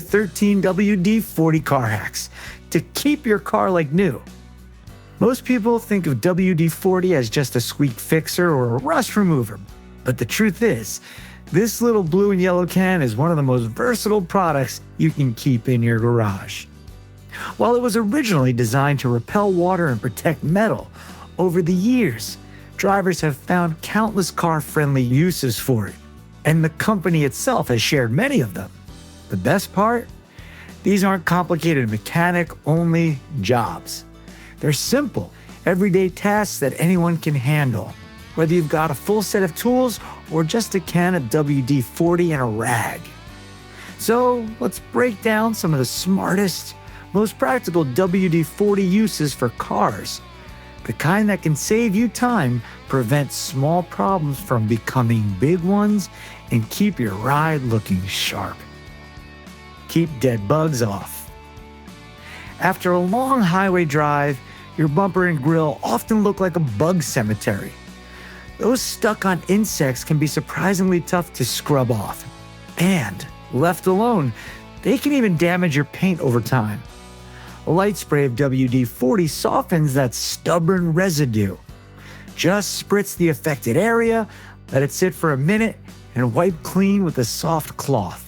13 WD-40 car hacks to keep your car like new. Most people think of WD-40 as just a squeak fixer or a rust remover, but the truth is, this little blue and yellow can is one of the most versatile products you can keep in your garage. While it was originally designed to repel water and protect metal, over the years, drivers have found countless car-friendly uses for it, and the company itself has shared many of them. The best part? These aren't complicated mechanic-only jobs. They're simple, everyday tasks that anyone can handle, whether you've got a full set of tools or just a can of WD-40 and a rag. So let's break down some of the smartest, most practical WD-40 uses for cars. The kind that can save you time, prevent small problems from becoming big ones, and keep your ride looking sharp. Keep dead bugs off. After a long highway drive, your bumper and grill often look like a bug cemetery. Those stuck on insects can be surprisingly tough to scrub off. And, left alone, they can even damage your paint over time. A light spray of WD-40 softens that stubborn residue. Just spritz the affected area, let it sit for a minute, and wipe clean with a soft cloth.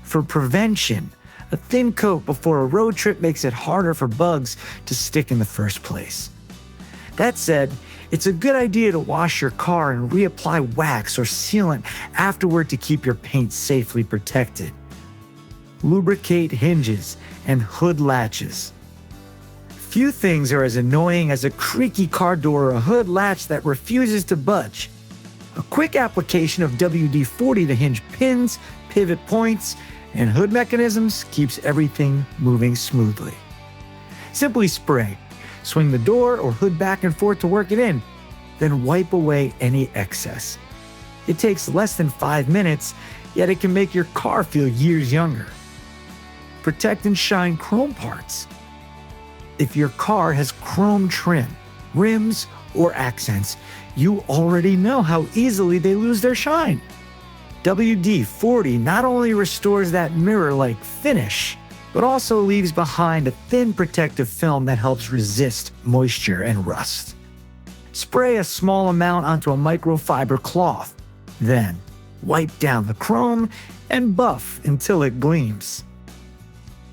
For prevention, a thin coat before a road trip makes it harder for bugs to stick in the first place. That said, it's a good idea to wash your car and reapply wax or sealant afterward to keep your paint safely protected. Lubricate hinges and hood latches. Few things are as annoying as a creaky car door or a hood latch that refuses to budge. A quick application of WD-40 to hinge pins, pivot points, and hood mechanisms keeps everything moving smoothly. Simply spray, swing the door or hood back and forth to work it in, then wipe away any excess. It takes less than 5 minutes, yet it can make your car feel years younger. Protect and shine chrome parts. If your car has chrome trim, rims, or accents, you already know how easily they lose their shine. WD-40 not only restores that mirror-like finish, but also leaves behind a thin protective film that helps resist moisture and rust. Spray a small amount onto a microfiber cloth, then wipe down the chrome and buff until it gleams.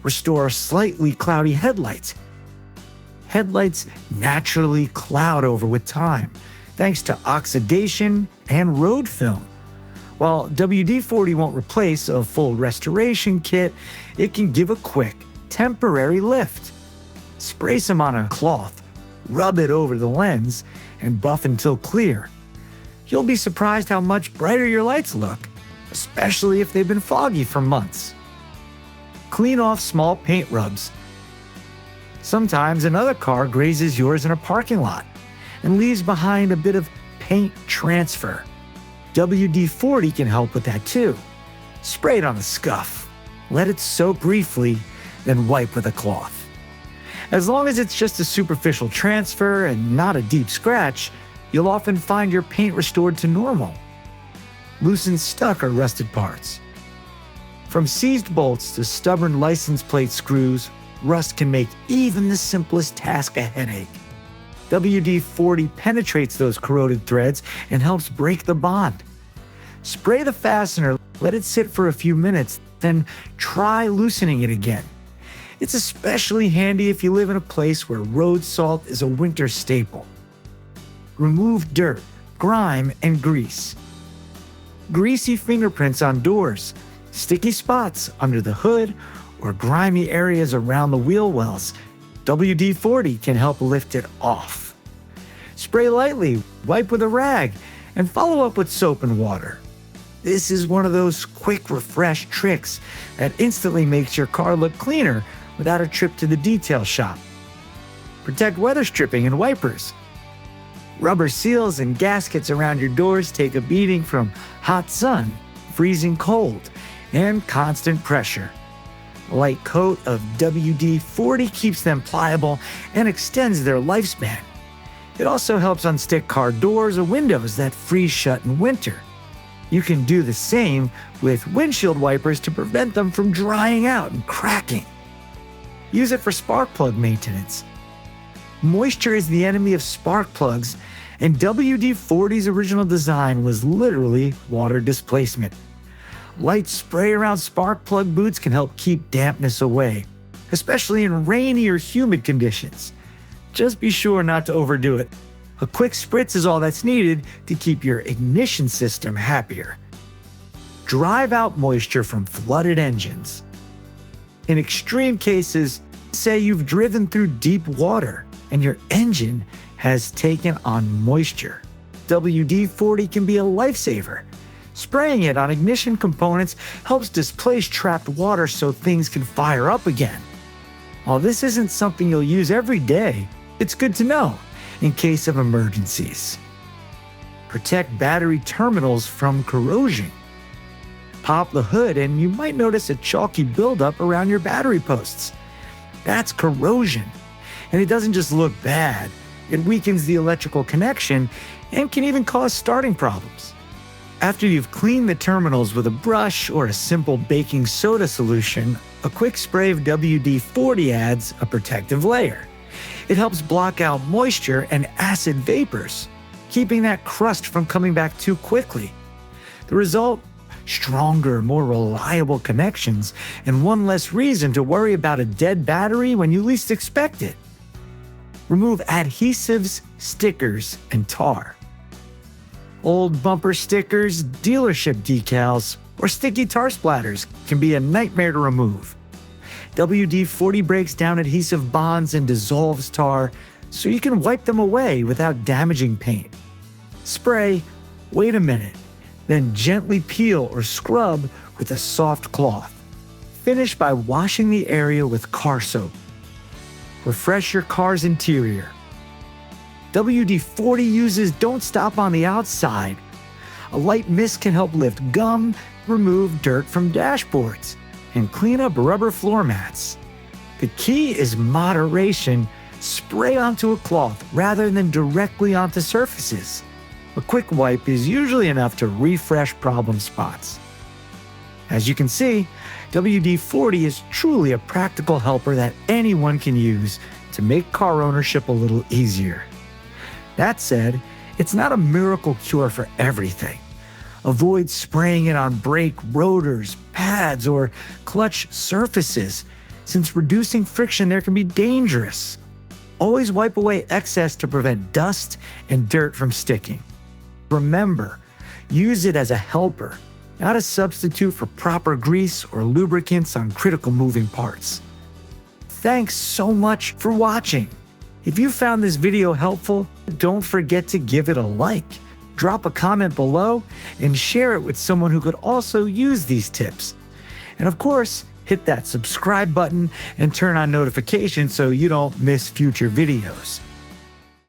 Restore slightly cloudy headlights. Headlights naturally cloud over with time, thanks to oxidation and road film. While WD-40 won't replace a full restoration kit, it can give a quick, temporary lift. Spray some on a cloth, rub it over the lens, and buff until clear. You'll be surprised how much brighter your lights look, especially if they've been foggy for months. Clean off small paint rubs. Sometimes another car grazes yours in a parking lot and leaves behind a bit of paint transfer. WD-40 can help with that too. Spray it on the scuff. Let it soak briefly, then wipe with a cloth. As long as it's just a superficial transfer and not a deep scratch, you'll often find your paint restored to normal. Loosen stuck or rusted parts. From seized bolts to stubborn license plate screws, rust can make even the simplest task a headache. WD-40 penetrates those corroded threads and helps break the bond. Spray the fastener, let it sit for a few minutes, then try loosening it again. It's especially handy if you live in a place where road salt is a winter staple. Remove dirt, grime, and grease. Greasy fingerprints on doors, sticky spots under the hood, or grimy areas around the wheel wells, WD-40 can help lift it off. Spray lightly, wipe with a rag, and follow up with soap and water. This is one of those quick refresh tricks that instantly makes your car look cleaner without a trip to the detail shop. Protect weather stripping and wipers. Rubber seals and gaskets around your doors take a beating from hot sun, freezing cold, and constant pressure. A light coat of WD-40 keeps them pliable and extends their lifespan. It also helps unstick car doors or windows that freeze shut in winter. You can do the same with windshield wipers to prevent them from drying out and cracking. Use it for spark plug maintenance. Moisture is the enemy of spark plugs, and WD-40's original design was literally water displacement. Light spray around spark plug boots can help keep dampness away, especially in rainy or humid conditions. Just be sure not to overdo it. A quick spritz is all that's needed to keep your ignition system happier. Drive out moisture from flooded engines. In extreme cases, say you've driven through deep water and your engine has taken on moisture. WD-40 can be a lifesaver. Spraying it on ignition components helps displace trapped water so things can fire up again. While this isn't something you'll use every day, it's good to know in case of emergencies. Protect battery terminals from corrosion. Pop the hood and you might notice a chalky buildup around your battery posts. That's corrosion. And it doesn't just look bad, it weakens the electrical connection and can even cause starting problems. After you've cleaned the terminals with a brush or a simple baking soda solution, a quick spray of WD-40 adds a protective layer. It helps block out moisture and acid vapors, keeping that crust from coming back too quickly. The result? Stronger, more reliable connections, and one less reason to worry about a dead battery when you least expect it. Remove adhesives, stickers, and tar. Old bumper stickers, dealership decals, or sticky tar splatters can be a nightmare to remove. WD-40 breaks down adhesive bonds and dissolves tar, so you can wipe them away without damaging paint. Spray, wait a minute, then gently peel or scrub with a soft cloth. Finish by washing the area with car soap. Refresh your car's interior. WD-40 uses don't stop on the outside. A light mist can help lift gum, remove dirt from dashboards, and clean up rubber floor mats. The key is moderation. Spray onto a cloth rather than directly onto surfaces. A quick wipe is usually enough to refresh problem spots. As you can see, WD-40 is truly a practical helper that anyone can use to make car ownership a little easier. That said, it's not a miracle cure for everything. Avoid spraying it on brake rotors, pads, or clutch surfaces, since reducing friction there can be dangerous. Always wipe away excess to prevent dust and dirt from sticking. Remember, use it as a helper, not a substitute for proper grease or lubricants on critical moving parts. Thanks so much for watching. If you found this video helpful, don't forget to give it a like, drop a comment below, and share it with someone who could also use these tips. And of course, hit that subscribe button and turn on notifications so you don't miss future videos.